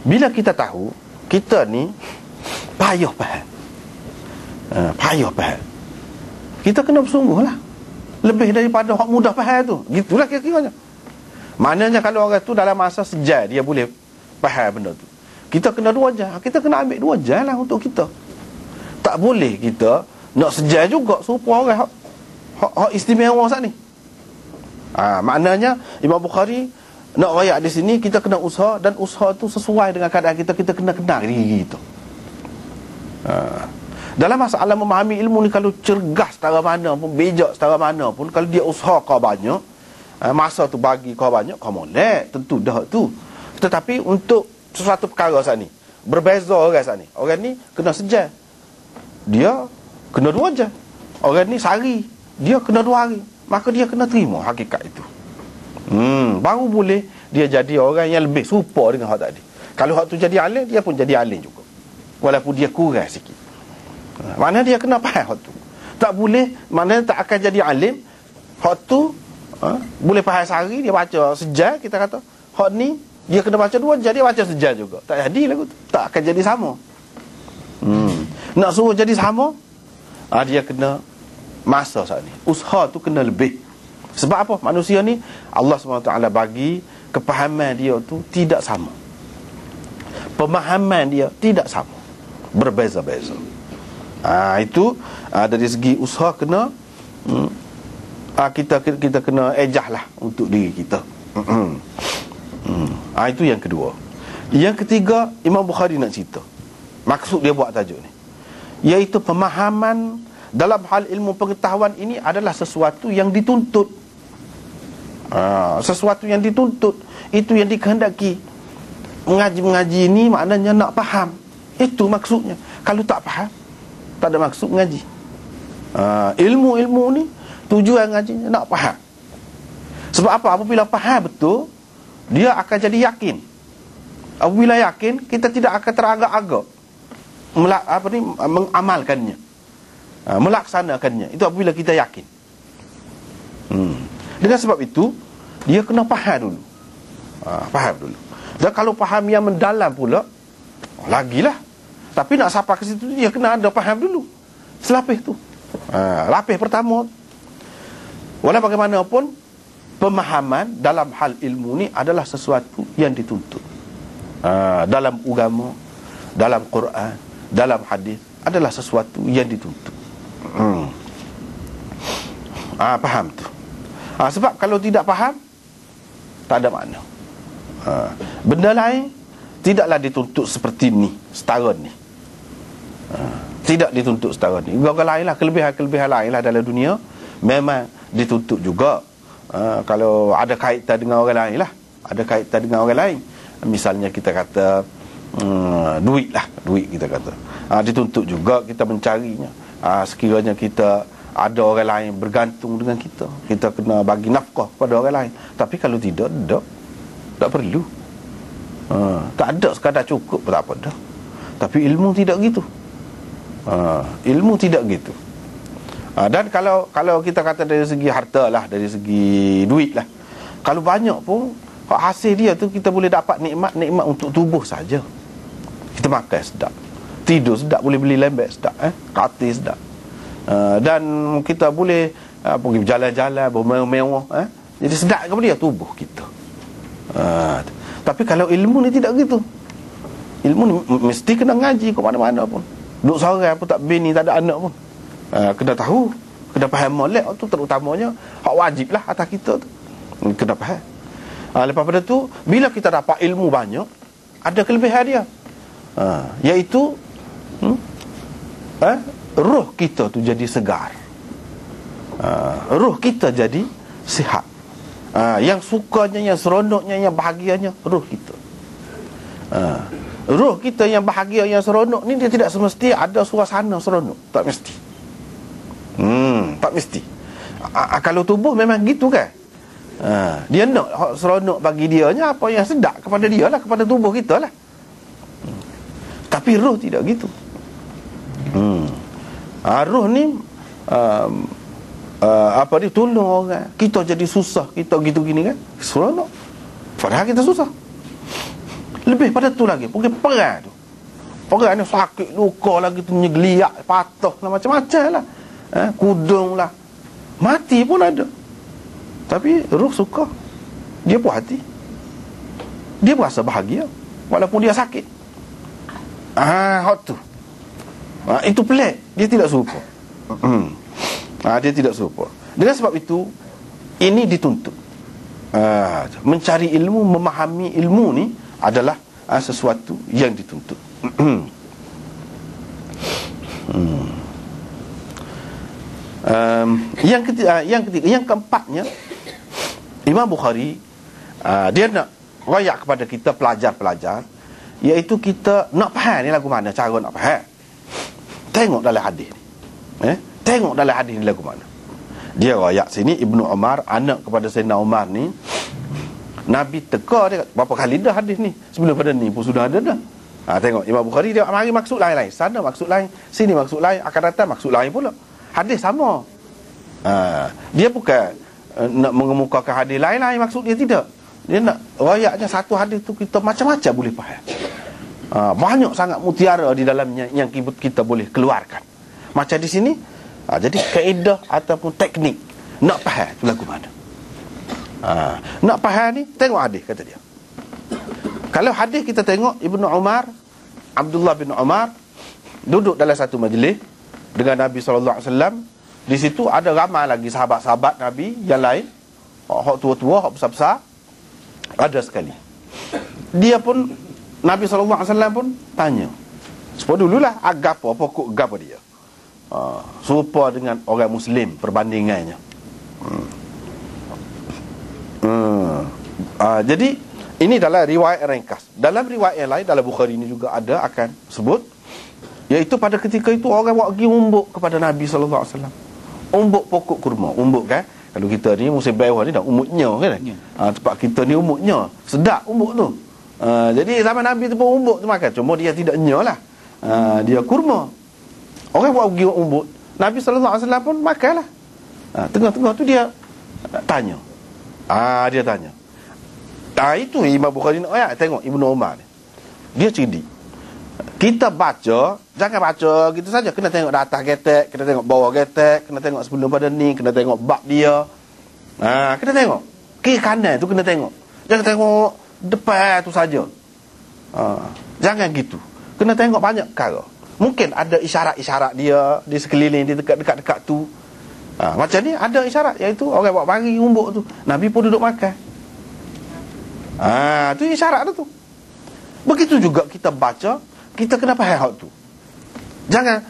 Bila kita tahu, kita ni payah faham. Payah faham. Kita kena bersungguh lah. Lebih daripada hak mudah faham tu. Gitulah kira-kiranya. Maknanya kalau orang tu dalam masa sejam dia boleh faham benda tu, kita kena 2 jam. Kita kena ambil 2 jam lah untuk kita. Tak boleh kita nak sejam juga serupa orang hak istimewa saat ni. Maknanya Imam Bukhari nak rayak di sini, kita kena usaha, dan usaha tu sesuai dengan keadaan kita. Kita kena kenal diri kita. Dalam masalah memahami ilmu ni, kalau cergas setara mana pun, bijak setara mana pun, kalau dia usaha kau banyak, masa tu bagi kau banyak, kau molek, tentu dah tu. Tetapi untuk sesuatu perkara saat ni, berbeza orang saat ni. Orang ni kena sejam, dia kena 2 jam. Orang ni sehari, dia kena 2 hari. Maka dia kena terima hakikat itu. Baru boleh dia jadi orang yang lebih serupa dengan hak tadi. Kalau hak tu jadi alim, dia pun jadi alim juga, walaupun dia kurang sikit. Maknanya dia kena faham hak tu. Tak boleh, maknanya tak akan jadi alim. Hak tu boleh faham sehari, dia baca sejam, kita kata. Hak ni dia kena baca 2 jam, dia baca sejam juga. Tak jadi lagu tu. Tak akan jadi sama. Nak suruh jadi sama, dia kena masa saat ni. Usaha tu kena lebih. Sebab apa? Manusia ni Allah SWT bagi kepahaman dia tu tidak sama. Pemahaman dia tidak sama. Berbeza-beza. Itu dari segi usaha kena kita kena ejah lah untuk diri kita. Itu yang kedua. Yang ketiga, Imam Bukhari nak cerita, maksud dia buat tajuk ni, iaitu pemahaman dalam hal ilmu pengetahuan ini adalah sesuatu yang dituntut. Sesuatu yang dituntut, itu yang dikehendaki. Mengaji ni maknanya nak faham. Itu maksudnya. Kalau tak faham, tak ada maksud mengaji. Ilmu-ilmu ni tujuan ngajinya nak faham. Sebab apa? Apabila faham betul, dia akan jadi yakin. Apabila yakin, kita tidak akan teragak-agak mengamalkannya, melaksanakannya. Itu apabila kita yakin. Dengan sebab itu, dia kena faham dulu. Faham dulu. Dan kalau faham yang mendalam pula, lagilah. Tapi nak sampai ke situ, dia kena ada faham dulu. Selapis tu, lapis pertama. Walau bagaimanapun, pemahaman dalam hal ilmu ni adalah sesuatu yang dituntut. Dalam agama, dalam Quran, dalam hadis, adalah sesuatu yang dituntut. Faham tu. Sebab kalau tidak faham, tak ada makna. Benda lain tidaklah dituntut seperti ni, setara ni. Tidak dituntut setara ni. Orang lain lah, kelebihan-kelebihan lain lah dalam dunia memang dituntut juga. Kalau ada kaitan dengan orang lain lah, ada kaitan dengan orang lain. Misalnya kita kata duit lah, duit kita kata, dituntut juga kita mencarinya. Sekiranya kita ada orang lain bergantung dengan kita, kita kena bagi nafkah kepada orang lain. Tapi kalau tidak, tak perlu. Tak ada, sekadar cukup pun tak apa dah. Tapi ilmu tidak gitu. Ilmu tidak gitu. Dan kalau kita kata dari segi harta lah, dari segi duit lah, kalau banyak pun, hasil dia tu kita boleh dapat nikmat untuk tubuh saja. Kita makan sedap, tidur sedap, boleh beli lembek sedap, katil sedap, dan kita boleh pergi berjalan-jalan bermewah-mewah, jadi sedap kepada dia tubuh kita. Tapi kalau ilmu ni tidak gitu. Ilmu ni mesti kena ngaji ke mana-mana pun. Duduk seorang pun tak bini, tak ada anak pun, kena tahu, kena faham molek tu, terutamanya hak wajib lah atas kita tu, kena faham. Lepas pada tu, bila kita dapat ilmu banyak, ada kelebihan dia, iaitu roh kita tu jadi segar, roh kita jadi sihat. Yang sukanya, yang seronoknya, yang bahagianya roh kita. Roh kita yang bahagia, yang seronok ni, dia tidak semesti ada suasana seronok. Tak mesti. Tak mesti. Kalau tubuh memang gitu kan. Dia nak seronok bagi dianya, apa yang sedap kepada dia lah, kepada tubuh kita lah. Tapi roh tidak gitu. Roh ni dia tolong orang. Kita jadi susah, kita gitu gini kan, seronok, padahal kita susah. Lebih pada tu lagi, pergi perang tu. Perang ni sakit, luka lagi tu, nyegeliak, patah lah, macam-macam lah. Kudung lah. Mati pun ada. Tapi ruh suka. Dia puas hati. Dia berasa bahagia walaupun dia sakit. Hot tu. Itu pelik. Dia tidak serupa. Dia tidak serupa. Dengan sebab itu, ini dituntut. Mencari ilmu, memahami ilmu ni adalah sesuatu yang dituntut. Yang keempatnya, Imam Bukhari dia nak royak kepada kita pelajar-pelajar, iaitu kita nak faham ni lagu mana, cara nak faham. Tengok dalam hadis ni. Tengok dalam hadis ni lagu mana. Dia royak sini, Ibnu Umar, anak kepada Sayyidina Umar ni, Nabi teka dia, berapa kali dah hadis ni, sebelum pada ni pun sudah ada dah. Tengok Imam Bukhari dia mari maksud lain-lain, sana maksud lain, sini maksud lain, akan datang maksud lain pula. Hadis sama. Dia bukan nak mengemukakan hadis lain-lain, maksud dia tidak. Dia nak royaknya satu hadis tu kita macam-macam boleh faham. Banyak sangat mutiara di dalamnya yang kita boleh keluarkan. Macam di sini, jadi kaedah ataupun teknik nak faham tu lagu mana. Nak faham ni, tengok hadis, kata dia. Kalau hadis kita tengok, Ibnu Umar, Abdullah bin Umar duduk dalam satu majlis dengan Nabi SAW. Di situ ada ramai lagi sahabat-sahabat Nabi yang lain, hak tua-tua, hak besar-besar, ada sekali. Dia pun, Nabi SAW pun tanya, sebab dululah agapa, pokok agapa dia serupa dengan orang Muslim perbandingannya. Jadi ini dalam riwayat ringkas. Dalam riwayat yang lain, dalam Bukhari ini juga ada akan sebut, iaitu pada ketika itu orang buat pergi umbuk kepada Nabi SAW. Umbuk pokok kurma. Umbuk kan, kalau kita ni musim bawah ni dah umutnya kan. Tempat kita ni umutnya sedap umbuk tu. Jadi zaman Nabi tu pun umbuk tu makan. Cuma dia tidak nyalah. Dia kurma. Orang buat pergi umbuk, Nabi SAW pun makanlah. Tengah-tengah tu dia tanya. Dia tanya. Itu Imam Bukhari nak ayat. Tengok Ibnu Umar ni, dia cerdik. Kita baca, jangan baca gitu saja. Kena tengok di atas getek, kena tengok bawah getek, kena tengok sebelum pada ni, kena tengok bab dia. Kena tengok kiri kanan tu, kena tengok. Jangan tengok depan tu saja. Jangan gitu. Kena tengok banyak perkara. Mungkin ada isyarat-isyarat dia di sekeliling, di dekat-dekat tu. Macam ni ada isyarat, iaitu orang buat pagi umbuk tu, Nabi pun duduk makan. Tu isyarat tu. Begitu juga kita baca, kita kena faham hak tu. Jangan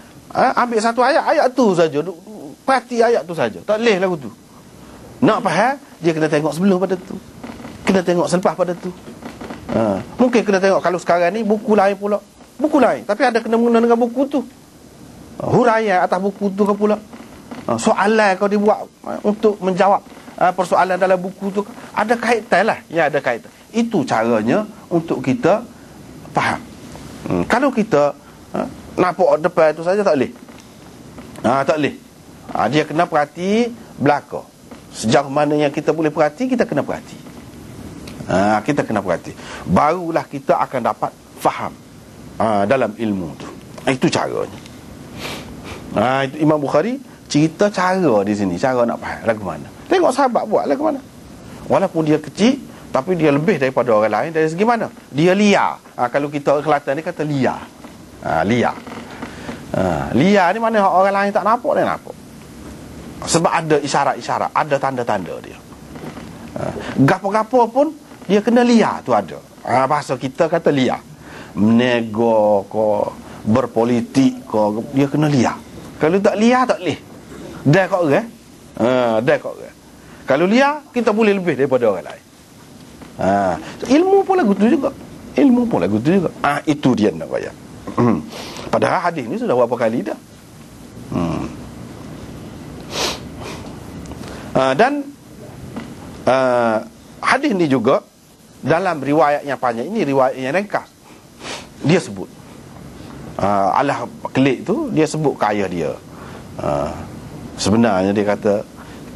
ambil satu ayat tu saja, perhati ayat tu saja, tak boleh lagu tu. Nak faham, dia kena tengok sebelum pada tu, kena tengok selepas pada tu. Mungkin kena tengok, kalau sekarang ni buku lain pula, buku lain, tapi ada kena mengena dengan buku tu, huraian atas buku tu ke pula. Soalan kau dibuat untuk menjawab persoalan dalam buku tu, ada kaitan lah. Ya, ada kaitan. Itu caranya untuk kita faham. Kalau kita nampak depan tu saja, tak boleh. Tak boleh. Dia kena perhati belakang. Sejauh mana yang kita boleh perhati, kita kena perhati. Kita kena perhati. Barulah kita akan dapat faham dalam ilmu tu. Itu caranya. Itu Imam Bukhari cerita cara di sini, cara nak faham lagu mana. Tengok sahabat buat lagu mana. Walaupun dia kecil, tapi dia lebih daripada orang lain dari segi mana? Dia liar. Kalau kita Kelantan ni kata liar. Liar. Liar ni mana orang lain tak nampak, dia nampak. Sebab ada isyarat-isyarat, ada tanda-tanda dia. Gapo-gapo pun dia kena liar tu ada. Bahasa kita kata liar. Menego ko, berpolitik ko, dia kena liar. Kalau tak liar tak boleh. Dah kat orang. Dah kat orang. Kalau liar, kita boleh lebih daripada orang lain. Ilmu pun lagu tu juga. Ilmu pun lagu tu juga. Itu dia nak bayar. Padahal hadis ni sudah berapa kali dah. Dan hadis ni juga dalam riwayat yang panjang ini, riwayat yang ringkas, dia sebut Allah kelik tu, dia sebut ke ayah dia. Sebenarnya dia kata,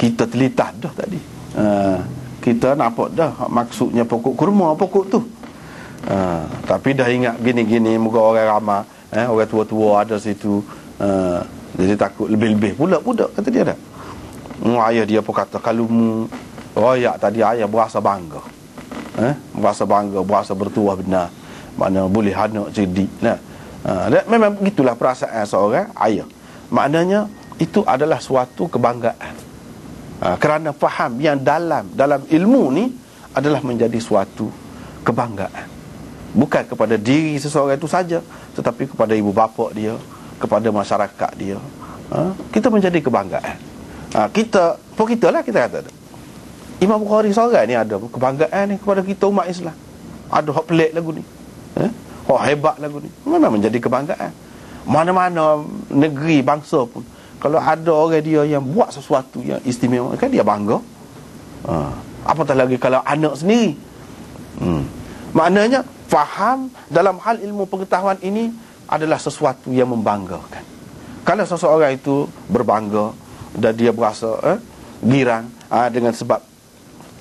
kita telitah dah tadi. Kita nampak dah maksudnya pokok kurma, pokok tu. Tapi dah ingat gini-gini, moga orang ramai, orang tua-tua ada situ, jadi takut lebih-lebih pula budak, kata dia dah. Ayah dia pun kata, kalau mu royak tadi, ayah berasa bangga, berasa bangga, berasa bertuah benar, makna boleh anak cerdik. Memang begitulah perasaan seorang ayah. Maknanya itu adalah suatu kebanggaan, kerana faham yang dalam ilmu ni adalah menjadi suatu kebanggaan, bukan kepada diri seseorang itu saja, tetapi kepada ibu bapa dia, kepada masyarakat dia. Kita menjadi kebanggaan. Kita lah kita kata Imam Bukhari seorang ni ada kebanggaan ni kepada kita umat Islam. Ada hak pelik lagu ni, hak hebat lagu ni, memang menjadi kebanggaan. Mana-mana negeri, bangsa pun, kalau ada orang dia yang buat sesuatu yang istimewa, kan dia bangga. Apatah lagi kalau anak sendiri. Maknanya faham dalam hal ilmu pengetahuan ini adalah sesuatu yang membanggakan. Kalau seseorang itu berbangga dan dia berasa girang dengan sebab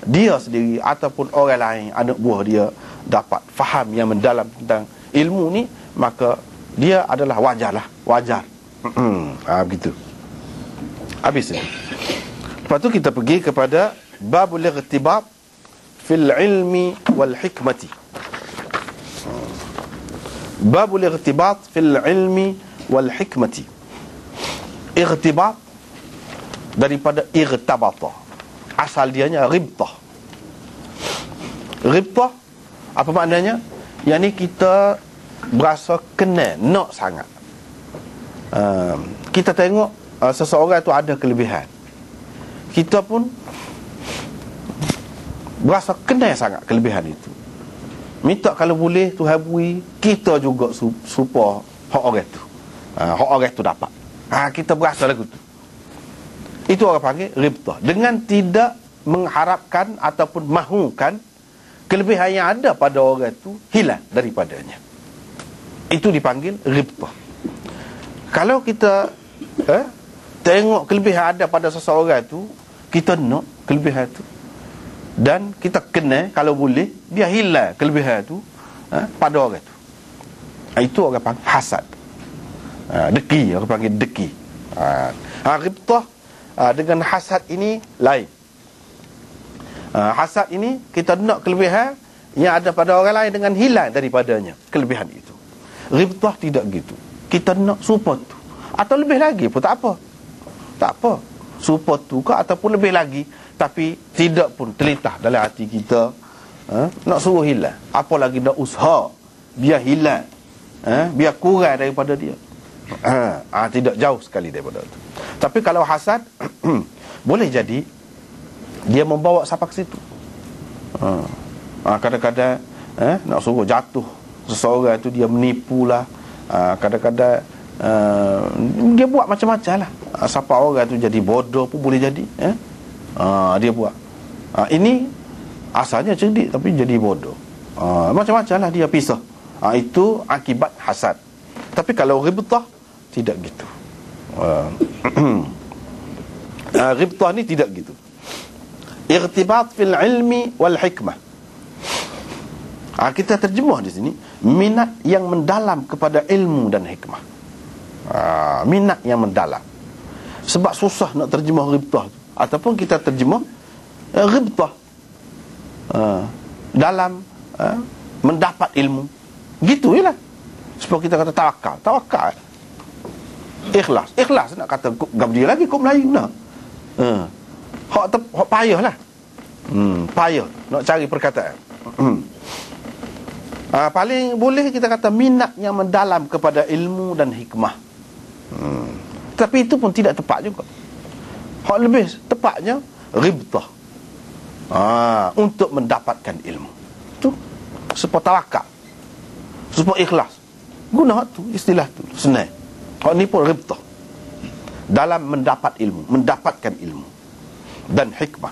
dia sendiri ataupun orang lain, anak buah dia, dapat faham yang mendalam tentang ilmu ni, maka dia adalah wajar. Begitu. Habis ni. Lepas tu kita pergi kepada babul igtibat fil ilmi wal hikmati. Babul igtibat fil ilmi wal hikmati. Igtibat daripada irtabata, asal dianya ribtah. Ribtah apa maknanya? Yang ni kita berasa kena, nak sangat. Kita tengok seseorang tu ada kelebihan, kita pun berasa kena sangat kelebihan itu. Minta kalau boleh Tuhan beri kita juga supaya hak orang tu, hak orang tu dapat. Kita berasa lagu tu. Itu orang panggil ribtah. Dengan tidak mengharapkan ataupun mahukan kelebihan yang ada pada orang itu hilang daripadanya. Itu dipanggil ribtah. Kalau kita tengok kelebihan ada pada seseorang itu, kita nak kelebihan itu, dan kita kena kalau boleh dia hilang kelebihan itu pada orang itu. Itu orang panggil hasad. Deki, orang panggil deki. Ribtah dengan hasad ini lain. Hasad ini kita nak kelebihan yang ada pada orang lain dengan hilang daripadanya kelebihan itu. Ribtah tidak gitu. Kita nak support tu, atau lebih lagi pun tak apa, support tu ke ataupun lebih lagi, tapi tidak pun terlintas dalam hati kita nak suruh hilang, apalagi nak usaha biar hilang, biar kurang daripada dia. Tidak jauh sekali daripada itu. Tapi kalau hasad boleh jadi dia membawa sampai ke situ. Kadang-kadang nak suruh jatuh seseorang itu, dia menipulah. Kadang-kadang dia buat macam-macam lah, sampai orang itu jadi bodoh pun boleh jadi. Dia buat ini asalnya cerdik tapi jadi bodoh. Macam-macam lah dia pisah. Itu akibat hasad. Tapi kalau ribtah tidak gitu. Ribtah ni tidak gitu. Irtibat fil ilmi wal hikmah. Kita terjemah di sini minat yang mendalam kepada ilmu dan hikmah. Minat yang mendalam. Sebab susah nak terjemah ribtah tu, ataupun kita terjemah ribtah dalam mendapat ilmu. Gitu je lah. Sebab kita kata tawakal, ikhlas nak kata gam dia lagi kau Melayu nak. Hak payah lah. Payah nak cari perkataan. Paling boleh kita kata minat yang mendalam kepada ilmu dan hikmah. Tapi itu pun tidak tepat juga. Hak lebih tepatnya ribtah, untuk mendapatkan ilmu. Tu supaya tawakal, supaya ikhlas. Guna tu istilah tu senang. Hak ni pun ribtah dalam mendapat ilmu, mendapatkan ilmu dan hikmah.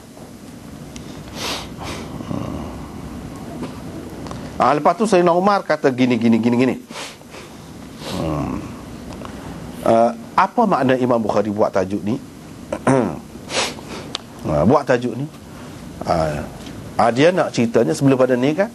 Lepas tu Sayyidina Umar kata gini. Apa makna Imam Bukhari buat tajuk ni? Buat tajuk ni, dia nak ceritanya sebelum pada ni kan,